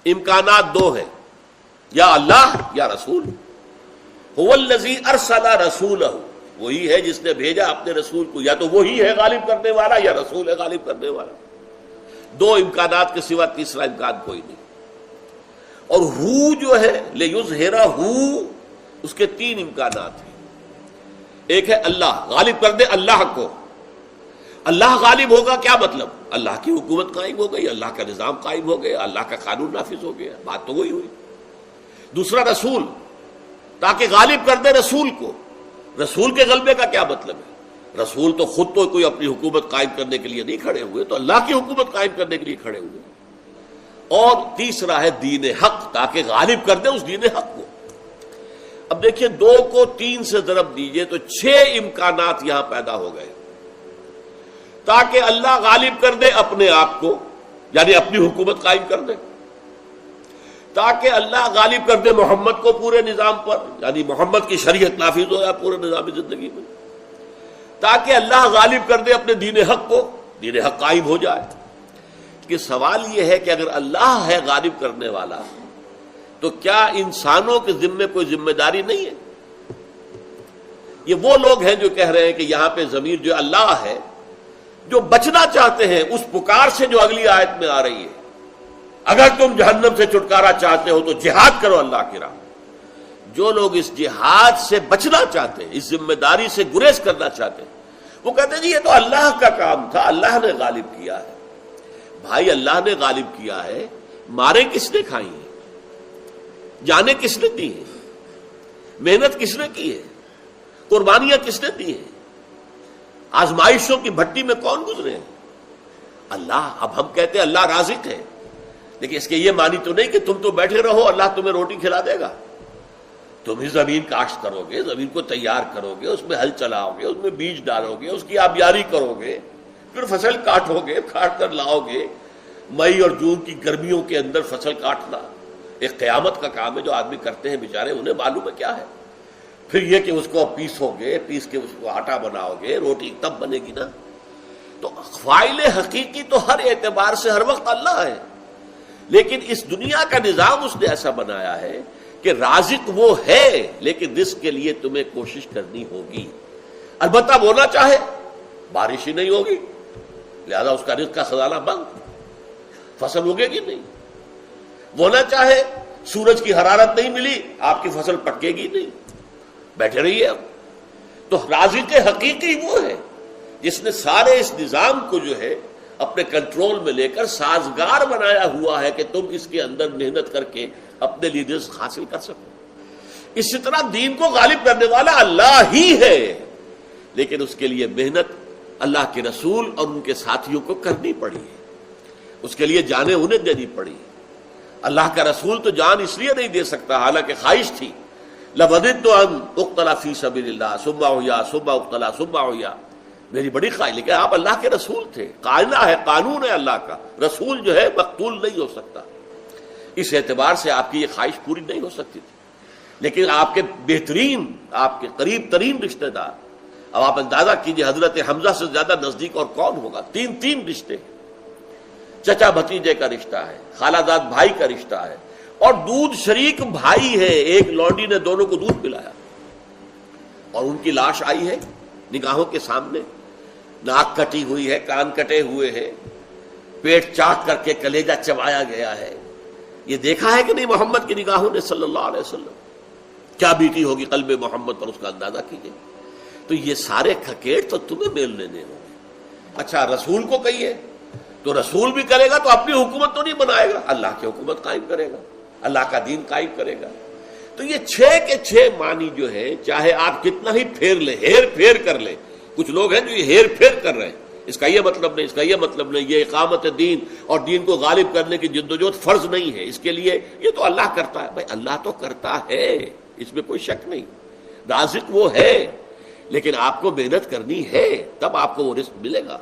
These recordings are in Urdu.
امکانات دو ہیں، یا اللہ یا رسول۔ هو الذی ارسل رسولہ، وہی ہے جس نے بھیجا اپنے رسول کو، یا تو وہی ہے غالب کرنے والا یا رسول ہے غالب کرنے والا۔ دو امکانات کے سوا تیسرا امکان کوئی نہیں۔ اور ہو جو ہے لیظہرہ، اس کے تین امکانات ہیں۔ ایک ہے اللہ، غالب کر دے اللہ کو۔ اللہ غالب ہوگا کیا مطلب؟ اللہ کی حکومت قائم ہو گئی، اللہ کا نظام قائم ہو گیا، اللہ کا قانون نافذ ہو گیا، بات تو وہی ہوئی۔ دوسرا رسول، تاکہ غالب کر دے رسول کو۔ رسول کے غلبے کا کیا مطلب ہے؟ رسول تو خود تو کوئی اپنی حکومت قائم کرنے کے لیے نہیں کھڑے ہوئے، تو اللہ کی حکومت قائم کرنے کے لیے کھڑے ہوئے۔ اور تیسرا ہے دین حق، تاکہ غالب کر دے اس دین حق کو۔ اب دیکھیے، دو کو تین سے ضرب دیجئے تو 6 امکانات یہاں پیدا ہو گئے، تاکہ اللہ غالب کر دے اپنے آپ کو، یعنی اپنی حکومت قائم کر دے، تاکہ اللہ غالب کر دے محمد کو پورے نظام پر، یعنی محمد کی شریعت نافذ ہو جائے پورے نظام زندگی میں، تاکہ اللہ غالب کر دے اپنے دین حق کو، دین حق قائم ہو جائے۔ کہ سوال یہ ہے کہ اگر اللہ ہے غالب کرنے والا، تو کیا انسانوں کے ذمے کوئی ذمہ داری نہیں ہے؟ یہ وہ لوگ ہیں جو کہہ رہے ہیں کہ یہاں پہ ضمیر جو اللہ ہے، جو بچنا چاہتے ہیں اس پکار سے جو اگلی آیت میں آ رہی ہے، اگر تم جہنم سے چھٹکارا چاہتے ہو تو جہاد کرو اللہ کی راہ۔ جو لوگ اس جہاد سے بچنا چاہتے ہیں، اس ذمہ داری سے گریز کرنا چاہتے ہیں، وہ کہتے ہیں جی یہ تو اللہ کا کام تھا، اللہ نے غالب کیا ہے۔ بھائی اللہ نے غالب کیا ہے، مارے کس نے کھائی ہیں؟ جانیں کس نے دی ہیں؟ محنت کس نے کی ہے؟ قربانیاں کس نے دی ہیں؟ آزمائشوں کی بھٹی میں کون گزرے ہیں؟ اللہ۔ اب ہم کہتے ہیں اللہ رازق ہے، لیکن اس کے یہ معنی تو نہیں کہ تم تو بیٹھے رہو اللہ تمہیں روٹی کھلا دے گا۔ تم ہی زمین کاشت کرو گے، زمین کو تیار کرو گے، اس میں ہل چلاؤ گے، اس میں بیج ڈالو گے، اس کی آبیاری کرو گے، پھر فصل کاٹو گے، کاٹ کر لاؤ گے۔ مئی اور جون کی گرمیوں کے اندر فصل کاٹنا ایک قیامت کا کام ہے جو آدمی کرتے ہیں بیچارے، انہیں معلوم ہے کیا ہے۔ پھر یہ کہ اس کو پیسو گے، پیس کے اس کو آٹا بناؤ گے، روٹی تب بنے گی نا۔ تو فاعل حقیقی تو ہر اعتبار سے ہر وقت اللہ ہے، لیکن اس دنیا کا نظام اس نے ایسا بنایا ہے کہ رازق وہ ہے، لیکن رزق کے لیے تمہیں کوشش کرنی ہوگی۔ البتہ وہ نہ چاہے بارش ہی نہیں ہوگی، لہذا اس کا رزق کا خزانہ بند، فصل اگے گی نہیں۔ وہ نہ چاہے سورج کی حرارت نہیں ملی، آپ کی فصل پکے گی نہیں، بیٹھے رہیے۔ اب تو رازق حقیقی وہ ہے جس نے سارے اس نظام کو جو ہے اپنے کنٹرول میں لے کر سازگار بنایا ہوا ہے کہ تم اس کے اندر محنت کر کے اپنے لیے رزق حاصل کر سکو۔ اسی طرح دین کو غالب کرنے والا اللہ ہی ہے، لیکن اس کے لیے محنت اللہ کے رسول اور ان کے ساتھیوں کو کرنی پڑی ہے، اس کے لیے جانیں انہیں دینی پڑی۔ اللہ کا رسول تو جان اس لیے نہیں دے سکتا، حالانکہ خواہش تھی، لَوَدِدتُّ أَنْ أُقْتَلَ فِي سَبِيلِ اللَّهِ ثُمَّ أُحْيَا ثُمَّ أُقْتَلَ ثُمَّ أُحْيَا، میری بڑی خواہش، لیکن آپ اللہ کے رسول تھے، قاعدہ ہے، قانون ہے اللہ کا، رسول جو ہے مقتول نہیں ہو سکتا۔ اس اعتبار سے آپ کی یہ خواہش پوری نہیں ہو سکتی تھی، لیکن آپ کے بہترین، آپ کے قریب ترین رشتہ دار، اب آپ اندازہ کیجئے حضرت حمزہ سے زیادہ نزدیک اور کون ہوگا؟ تین رشتے، چچا بھتیجے کا رشتہ ہے، خالہ زاد بھائی کا رشتہ ہے، اور دودھ شریک بھائی ہے، ایک لونڈی نے دونوں کو دودھ پلایا، اور ان کی لاش آئی ہے نگاہوں کے سامنے، ناک کٹی ہوئی ہے، کان کٹے ہوئے ہیں، پیٹ چاک کر کے کلیجہ چبایا گیا ہے۔ یہ دیکھا ہے کہ نہیں محمد کی نگاہوں نے صلی اللہ علیہ وسلم؟ کیا بیتی ہوگی قلب محمد پر، اس کا اندازہ کیجیے۔ تو یہ سارے کھکیٹ تو تمہیں میل لینے ہوں گے۔ اچھا رسول کو کہیے تو رسول بھی کرے گا تو اپنی حکومت تو نہیں بنائے گا، اللہ کی حکومت قائم کرے گا، اللہ کا دین قائم کرے گا۔ تو یہ 6 کے 6 معنی جو ہے، چاہے آپ کتنا ہی پھیر لیں، ہیر پھیر کر لیں، کچھ لوگ ہیں جو یہ ہیر پھیر کر رہے ہیں، اس کا یہ مطلب نہیں، اس کا یہ مطلب نہیں، یہ اقامت دین اور دین کو غالب کرنے کی جدوجہد فرض نہیں ہے، اس کے لیے یہ تو اللہ کرتا ہے۔ بھائی اللہ تو کرتا ہے، اس میں کوئی شک نہیں، رازق وہ ہے، لیکن آپ کو محنت کرنی ہے، تب آپ کو وہ رزق ملے گا۔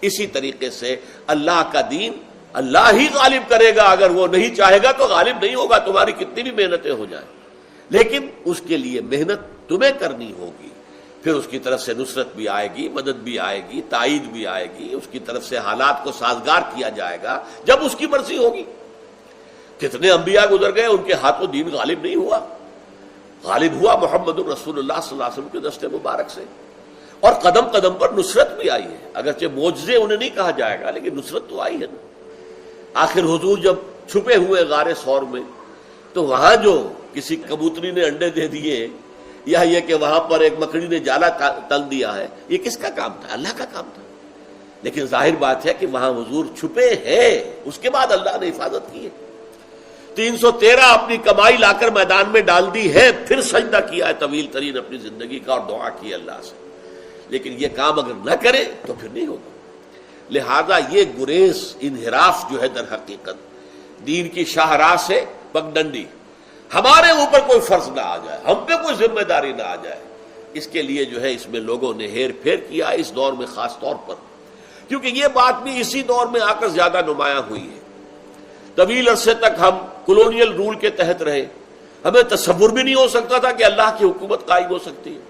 اسی طریقے سے اللہ کا دین اللہ ہی غالب کرے گا، اگر وہ نہیں چاہے گا تو غالب نہیں ہوگا، تمہاری کتنی بھی محنتیں ہو جائیں، لیکن اس کے لیے محنت تمہیں کرنی ہوگی، پھر اس کی طرف سے نصرت بھی آئے گی، مدد بھی آئے گی، تائید بھی آئے گی، اس کی طرف سے حالات کو سازگار کیا جائے گا جب اس کی مرضی ہوگی۔ کتنے انبیاء گزر گئے، ان کے ہاتھوں دین غالب نہیں ہوا، غالب ہوا محمد الرسول اللہ صلی اللہ علیہ وسلم کے دست مبارک سے، اور قدم قدم پر نصرت بھی آئی ہے، اگرچہ معجزے انہیں نہیں کہا جائے گا لیکن نصرت تو آئی ہے نا۔ آخر حضور جب چھپے ہوئے غار ثور میں، تو وہاں جو کسی کبوتری نے انڈے دے دیے یا یہ کہ وہاں پر ایک مکڑی نے جالا تل دیا ہے، یہ کس کا کام تھا؟ اللہ کا کام تھا۔ لیکن ظاہر بات ہے کہ وہاں حضور چھپے ہیں، اس کے بعد اللہ نے حفاظت کی ہے۔ 313 اپنی کمائی لا کر میدان میں ڈال دی ہے، پھر سجدہ کیا ہے طویل ترین اپنی زندگی کا، اور دعا کی اللہ سے۔ لیکن یہ کام اگر نہ کرے تو پھر نہیں ہوگا۔ لہذا یہ گریز، انحراف جو ہے در حقیقت دین کی شاہراہ سے پگڈنڈی، ہمارے اوپر کوئی فرض نہ آ جائے، ہم پہ کوئی ذمہ داری نہ آ جائے، اس کے لیے جو ہے اس میں لوگوں نے ہیر پھیر کیا اس دور میں، خاص طور پر کیونکہ یہ بات بھی اسی دور میں آ کر زیادہ نمایاں ہوئی ہے۔ طویل عرصے تک ہم کولونیل رول کے تحت رہے، ہمیں تصور بھی نہیں ہو سکتا تھا کہ اللہ کی حکومت قائم ہو سکتی ہے۔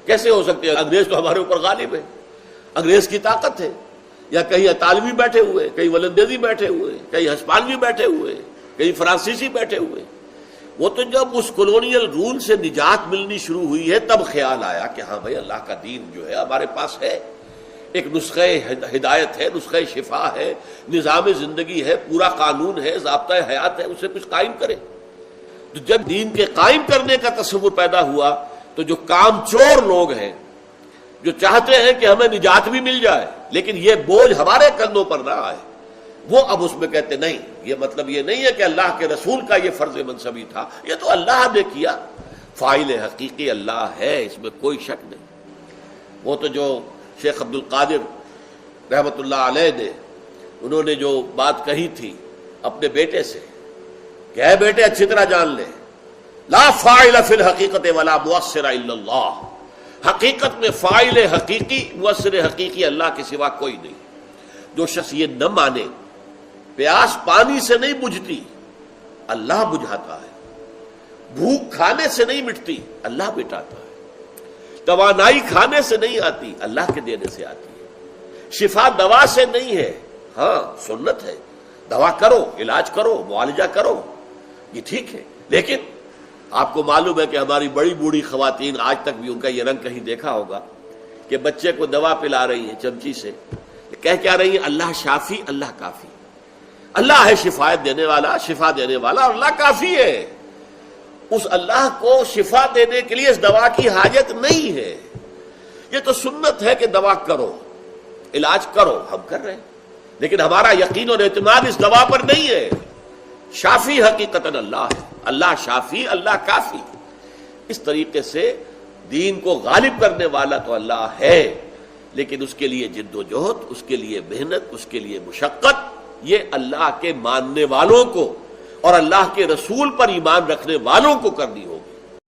کیسے ہو سکتی ہے؟ انگریز تو ہمارے اوپر غالب ہے، انگریز کی طاقت ہے، یا کہیں اطالوی بیٹھے ہوئے، کہیں ولندیزی بیٹھے ہوئے، کہیں ہسپانوی بیٹھے ہوئے، کہیں فرانسیسی بیٹھے ہوئے۔ وہ تو جب اس کولونیل رول سے نجات ملنی شروع ہوئی ہے تب خیال آیا کہ ہاں بھائی اللہ کا دین جو ہے ہمارے پاس ہے، ایک نسخہ ہدایت ہے، نسخہ شفا ہے، نظام زندگی ہے، پورا قانون ہے، ضابطۂ حیات ہے، اسے کچھ قائم کرے۔ تو جب دین کے قائم کرنے کا تصور پیدا ہوا تو جو کام چور لوگ ہیں، جو چاہتے ہیں کہ ہمیں نجات بھی مل جائے لیکن یہ بوجھ ہمارے کندھوں پر نہ آئے، وہ اب اس میں کہتے نہیں، یہ مطلب یہ نہیں ہے کہ اللہ کے رسول کا یہ فرض منصبی تھا، یہ تو اللہ نے کیا، فاعل حقیقی اللہ ہے، اس میں کوئی شک نہیں۔ وہ تو جو شیخ عبد القادر رحمۃ اللہ علیہ نے، انہوں نے جو بات کہی تھی اپنے بیٹے سے کہ اے بیٹے اچھی طرح جان لے، لا فاعل فی الحقیقت ولا مؤثر الا اللہ، حقیقت میں فاعل حقیقی، مؤثر حقیقی اللہ کے سوا کوئی نہیں۔ جو شخص یہ نہ مانے، پیاس پانی سے نہیں بجھتی، اللہ بجھاتا ہے، بھوک کھانے سے نہیں مٹتی، اللہ مٹاتا ہے، توانائی کھانے سے نہیں آتی، اللہ کے دینے سے آتی ہے، شفا دوا سے نہیں ہے، ہاں سنت ہے، دوا کرو، علاج کرو، معالجہ کرو، یہ ٹھیک ہے، لیکن آپ کو معلوم ہے کہ ہماری بڑی بوڑھی خواتین آج تک بھی ان کا یہ رنگ کہیں دیکھا ہوگا کہ بچے کو دوا پلا رہی ہیں چمچی سے، کہہ کیا رہی ہیں؟ اللہ شافی، اللہ کافی، اللہ ہے شفایت دینے والا، شفا دینے والا، اور اللہ کافی ہے۔ اس اللہ کو شفا دینے کے لیے اس دوا کی حاجت نہیں ہے، یہ تو سنت ہے کہ دوا کرو، علاج کرو، ہم کر رہے ہیں، لیکن ہمارا یقین اور اعتماد اس دوا پر نہیں ہے۔ شافی حقیقتاً اللہ ہے، اللہ شافی، اللہ کافی۔ اس طریقے سے دین کو غالب کرنے والا تو اللہ ہے، لیکن اس کے لیے جد و جہد، اس کے لیے محنت، اس کے لیے مشقت، یہ اللہ کے ماننے والوں کو اور اللہ کے رسول پر ایمان رکھنے والوں کو کرنی ہوگی۔